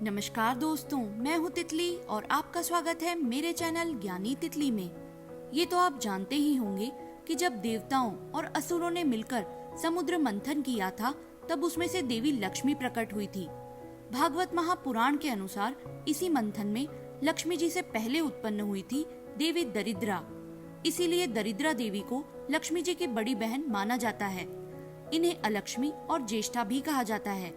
नमस्कार दोस्तों, मैं हूँ तितली और आपका स्वागत है मेरे चैनल ज्ञानी तितली में। ये तो आप जानते ही होंगे कि जब देवताओं और असुरों ने मिलकर समुद्र मंथन किया था, तब उसमें से देवी लक्ष्मी प्रकट हुई थी। भागवत महापुराण के अनुसार इसी मंथन में लक्ष्मी जी से पहले उत्पन्न हुई थी देवी दरिद्रा। इसीलिए दरिद्रा देवी को लक्ष्मी जी की बड़ी बहन माना जाता है। इन्हें अलक्ष्मी और ज्येष्ठा भी कहा जाता है।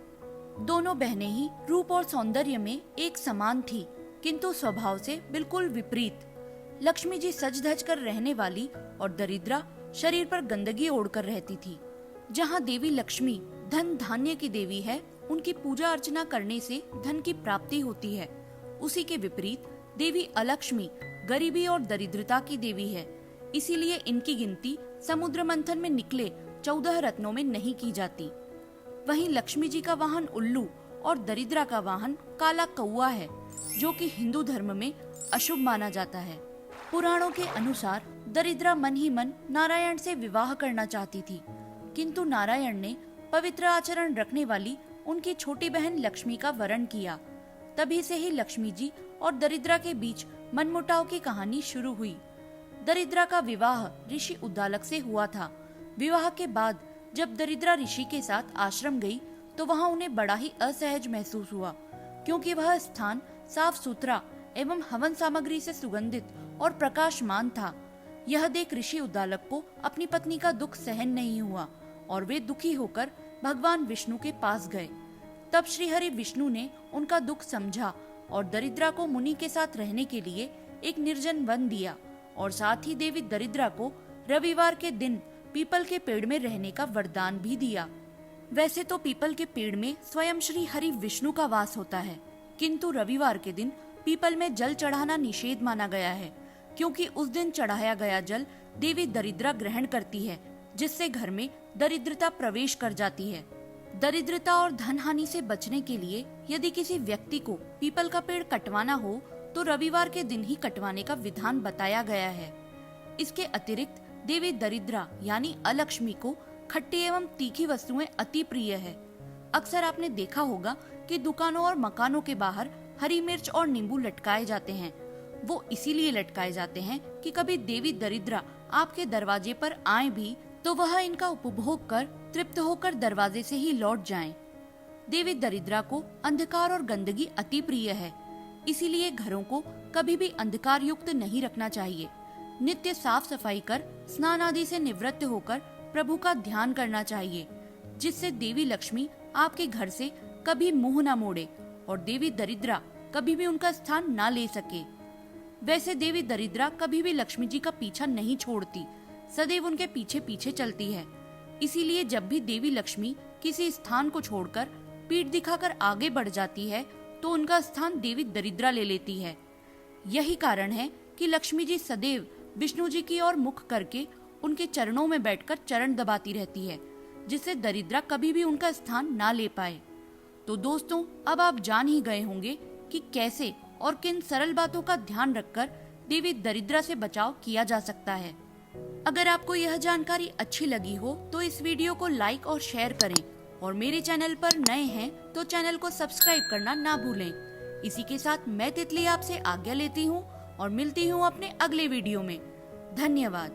दोनों बहनें ही रूप और सौंदर्य में एक समान थी, किंतु स्वभाव से बिल्कुल विपरीत। लक्ष्मी जी सज धज कर रहने वाली और दरिद्रा शरीर पर गंदगी ओढ़कर रहती थी। जहाँ देवी लक्ष्मी धन धान्य की देवी है, उनकी पूजा अर्चना करने से धन की प्राप्ति होती है। उसी के विपरीत देवी अलक्ष्मी गरीबी और दरिद्रता की देवी है। इसीलिए इनकी गिनती समुद्र मंथन में निकले 14 रत्नों में नहीं की जाती। वहीं लक्ष्मी जी का वाहन उल्लू और दरिद्रा का वाहन काला कौआ है, जो कि हिंदू धर्म में अशुभ माना जाता है। पुराणों के अनुसार दरिद्रा मन ही मन नारायण से विवाह करना चाहती थी, किंतु नारायण ने पवित्र आचरण रखने वाली उनकी छोटी बहन लक्ष्मी का वरण किया। तभी से ही लक्ष्मी जी और दरिद्रा के बीच मनमुटाव की कहानी शुरू हुई। दरिद्रा का विवाह ऋषि उद्दालक से हुआ था। विवाह के बाद जब दरिद्रा ऋषि के साथ आश्रम गई, तो वहां उन्हें बड़ा ही असहज महसूस हुआ, क्योंकि वह स्थान साफ सुथरा एवं हवन सामग्री से सुगंधित और प्रकाशमान था। यह देख ऋषि उद्दालक को अपनी पत्नी का दुख सहन नहीं हुआ और वे दुखी होकर भगवान विष्णु के पास गए। तब श्री हरि विष्णु ने उनका दुख समझा और दरिद्रा को मुनि के साथ रहने के लिए एक निर्जन वन दिया और साथ ही देवी दरिद्रा को रविवार के दिन पीपल के पेड़ में रहने का वरदान भी दिया। वैसे तो पीपल के पेड़ में स्वयं श्री हरि विष्णु का वास होता है, किंतु रविवार के दिन पीपल में जल चढ़ाना निषेध माना गया है, क्योंकि उस दिन चढ़ाया गया जल देवी दरिद्रा ग्रहण करती है, जिससे घर में दरिद्रता प्रवेश कर जाती है। दरिद्रता और धन हानि से बचने के लिए यदि किसी व्यक्ति को पीपल का पेड़ कटवाना हो, तो रविवार के दिन ही कटवाने का विधान बताया गया है। इसके अतिरिक्त देवी दरिद्रा यानी अलक्ष्मी को खट्टी एवं तीखी वस्तुएं अति प्रिय है। अक्सर आपने देखा होगा कि दुकानों और मकानों के बाहर हरी मिर्च और नींबू लटकाए जाते हैं। वो इसीलिए लटकाए जाते हैं कि कभी देवी दरिद्रा आपके दरवाजे पर आए भी तो वह इनका उपभोग कर तृप्त होकर दरवाजे से ही लौट जाएं। देवी दरिद्रा को अंधकार और गंदगी अति प्रिय है, इसीलिए घरों को कभी भी अंधकार युक्त नहीं रखना चाहिए। नित्य साफ सफाई कर स्नान आदि से निवृत्त होकर प्रभु का ध्यान करना चाहिए, जिससे देवी लक्ष्मी आपके घर से कभी मुंह न मोड़े और देवी दरिद्रा कभी भी उनका स्थान न ले सके। वैसे देवी दरिद्रा कभी भी लक्ष्मी जी का पीछा नहीं छोड़ती, सदैव उनके पीछे पीछे चलती है। इसीलिए जब भी देवी लक्ष्मी किसी स्थान को छोड़कर पीठ दिखाकर आगे बढ़ जाती है, तो उनका स्थान देवी दरिद्रा ले लेती है। यही कारण है कि लक्ष्मी जी सदैव विष्णु जी की ओर मुख करके उनके चरणों में बैठकर चरण दबाती रहती है, जिससे दरिद्रा कभी भी उनका स्थान ना ले पाए। तो दोस्तों, अब आप जान ही गए होंगे कि कैसे और किन सरल बातों का ध्यान रखकर देवी दरिद्रा से बचाव किया जा सकता है। अगर आपको यह जानकारी अच्छी लगी हो तो इस वीडियो को लाइक और शेयर करें, और मेरे चैनल पर नए हैं तो चैनल को सब्सक्राइब करना ना भूलें। इसी के साथ मैं तितली आपसे आज्ञा लेती हूँ और मिलती हूँ अपने अगले वीडियो में। धन्यवाद।